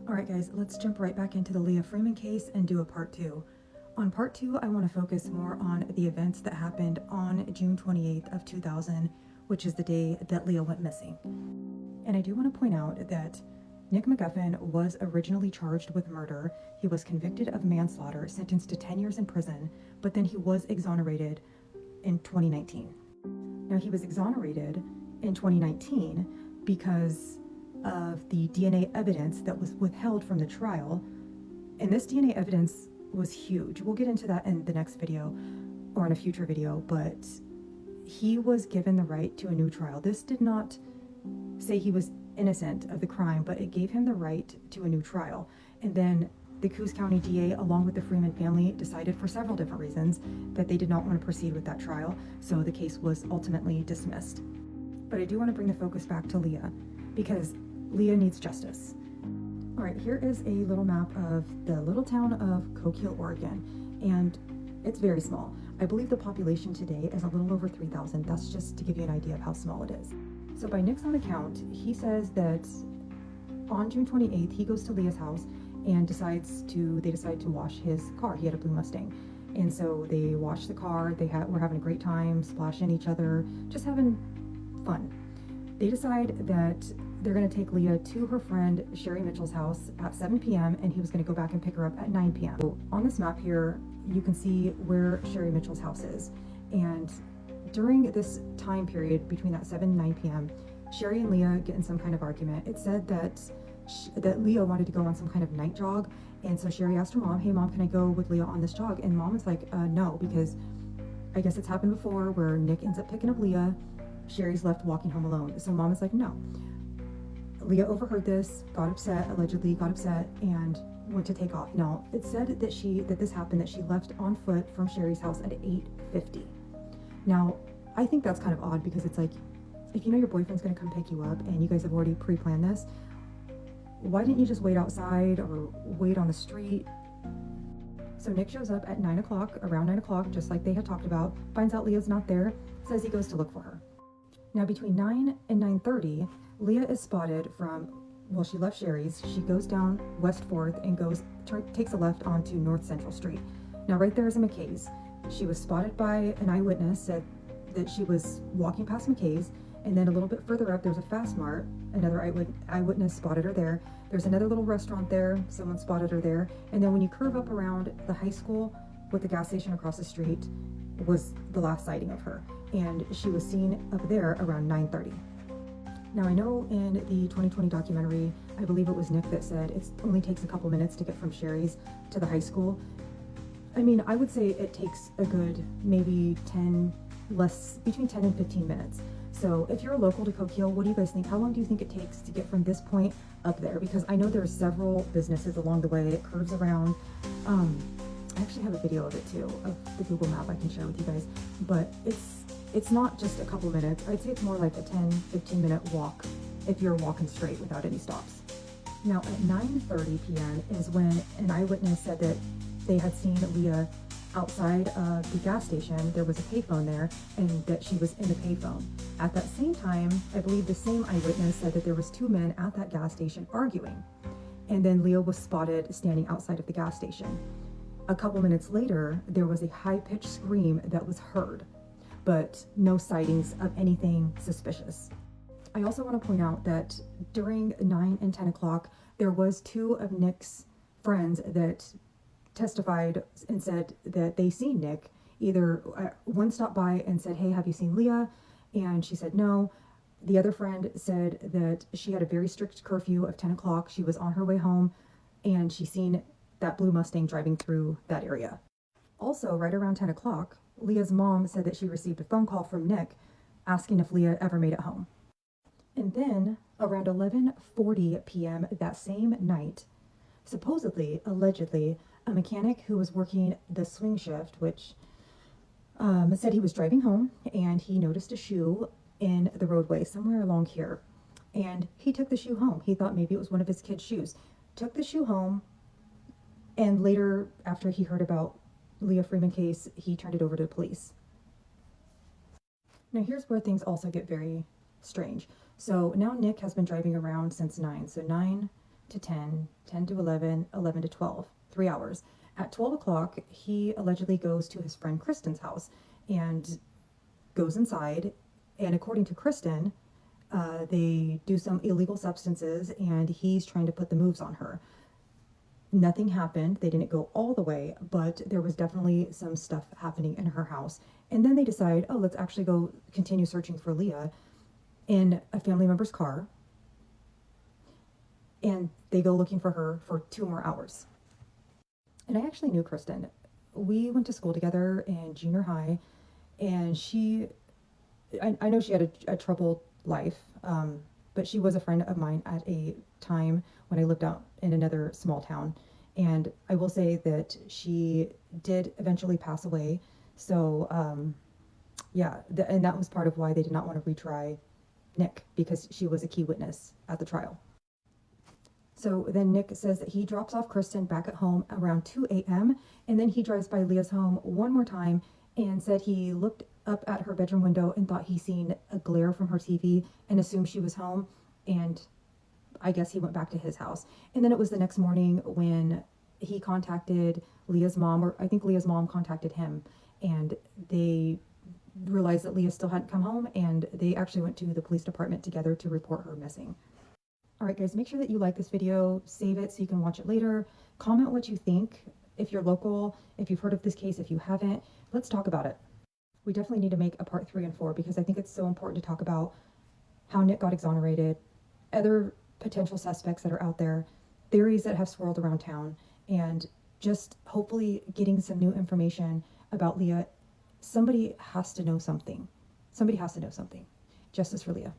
Alright guys, let's jump right back into the Leah Freeman case and do a part 2. On part 2, I want to focus more on the events that happened on June 28th of 2000, which is the day that Leah went missing. And I do want to point out that Nick McGuffin was originally charged with murder. He was convicted of manslaughter, sentenced to 10 years in prison, but then he was exonerated in 2019. Now, he was exonerated in 2019 because of the DNA evidence that was withheld from the trial. And this DNA evidence was huge. We'll get into that in the next video or in a future video, but he was given the right to a new trial. This did not say he was innocent of the crime, but it gave him the right to a new trial. And then the Coos County DA, along with the Freeman family, decided for several different reasons that they did not want to proceed with that trial, so the case was ultimately dismissed. But I do want to bring the focus back to Leah, because Leah needs justice. All right, here is a little map of the little town of Coquille, Oregon, and it's very small. I believe the population today is a little over 3,000. That's just to give you an idea of how small it is. So by Nick's own account, he says that on June 28th, he goes to Leah's house and they decide to wash his car. He had a blue Mustang. And so they wash the car, were having a great time, splashing each other, just having fun. They decide that they're gonna take Leah to her friend Sherry Mitchell's house at 7 p.m. and he was gonna go back and pick her up at 9 p.m. So on this map here, you can see where Sherry Mitchell's house is. And during this time period between that 7 and 9 p.m., Sherry and Leah get in some kind of argument. It said that Leah wanted to go on some kind of night jog, and so Sherry asked her mom, "Hey mom, can I go with Leah on this jog?" And mom was like, no, because I guess it's happened before where Nick ends up picking up Leah, Sherry's left walking home alone. So mom is like, no. Leah overheard this, allegedly got upset, and went to take off. Now, it said that this happened, that she left on foot from Sherry's house at 8:50. Now, I think that's kind of odd, because it's like, if you know your boyfriend's gonna come pick you up and you guys have already pre-planned this, why didn't you just wait outside or wait on the street? So Nick shows up at 9 o'clock, around 9 o'clock, just like they had talked about, finds out Leah's not there, says he goes to look for her. Now, between 9 and 9:30, Leah is spotted she left Sherry's, she goes down West 4th and takes a left onto North Central Street. Now, right there is a McKay's. She was spotted by an eyewitness, said that she was walking past McKay's, and then a little bit further up, there's a Fast Mart. Another eyewitness spotted her there. There's another little restaurant there. Someone spotted her there. And then when you curve up around the high school with the gas station across the street was the last sighting of her. And she was seen up there around 9:30. Now, I know in the 2020 documentary, I believe it was Nick that said it only takes a couple minutes to get from Sherry's to the high school. I mean, I would say it takes a good maybe between 10 and 15 minutes. So if you're local to Coquille, what do you guys think? How long do you think it takes to get from this point up there? Because I know there's several businesses along the way. It curves around. I actually have a video of it too, of the Google map I can share with you guys. But it's not just a couple minutes. I'd say it's more like a 10-15 minute walk if you're walking straight without any stops. Now at 9:30 p.m. is when an eyewitness said that they had seen Leah outside of the gas station. There was a payphone there, and that she was in the payphone. At that same time, I believe the same eyewitness said that there was two men at that gas station arguing. And then Leah was spotted standing outside of the gas station. A couple minutes later, there was a high-pitched scream that was heard, but no sightings of anything suspicious. I also want to point out that during 9 and 10 o'clock, there was two of Nick's friends that testified and said that they seen Nick. One stopped by and said, "Hey, have you seen Leah?" And she said no. The other friend said that she had a very strict curfew of 10 o'clock. She was on her way home and she seen that blue Mustang driving through that area. Also, right around 10 o'clock, Leah's mom said that she received a phone call from Nick asking if Leah ever made it home. And then around 11:40 p.m. that same night, supposedly, allegedly, a mechanic who was working the swing shift, which said he was driving home and he noticed a shoe in the roadway somewhere along here. And he took the shoe home. He thought maybe it was one of his kids' shoes. Took the shoe home, and later, after he heard about Leah Freeman case, he turned it over to the police. Now here's where things also get very strange. So now Nick has been driving around since 9. So 9, to 10, 10 to 11, 11 to 12, 3 hours. At 12 o'clock, he allegedly goes to his friend Kristen's house and goes inside. And according to Kristen, they do some illegal substances and he's trying to put the moves on her. Nothing happened. They didn't go all the way, but there was definitely some stuff happening in her house. And then they decide, oh, let's actually go continue searching for Leah in a family member's car. And they go looking for her for 2 more hours. And I actually knew Kristen. We went to school together in junior high, and I know she had a troubled life, but she was a friend of mine at a time when I lived out in another small town. And I will say that she did eventually pass away. So, yeah, and that was part of why they did not want to retry Nick, because she was a key witness at the trial. So then Nick says that he drops off Kristen back at home around 2 a.m. and then he drives by Leah's home one more time and said he looked up at her bedroom window and thought he seen a glare from her TV and assumed she was home, and I guess he went back to his house. And then it was the next morning when he contacted Leah's mom, or I think Leah's mom contacted him, and they realized that Leah still hadn't come home, and they actually went to the police department together to report her missing. All right, guys, make sure that you like this video, save it so you can watch it later. Comment what you think. If you're local, if you've heard of this case, if you haven't, let's talk about it. We definitely need to make a part 3 and 4 because I think it's so important to talk about how Nick got exonerated, other potential suspects that are out there, theories that have swirled around town, and just hopefully getting some new information about Leah. Somebody has to know something. Somebody has to know something. Justice for Leah.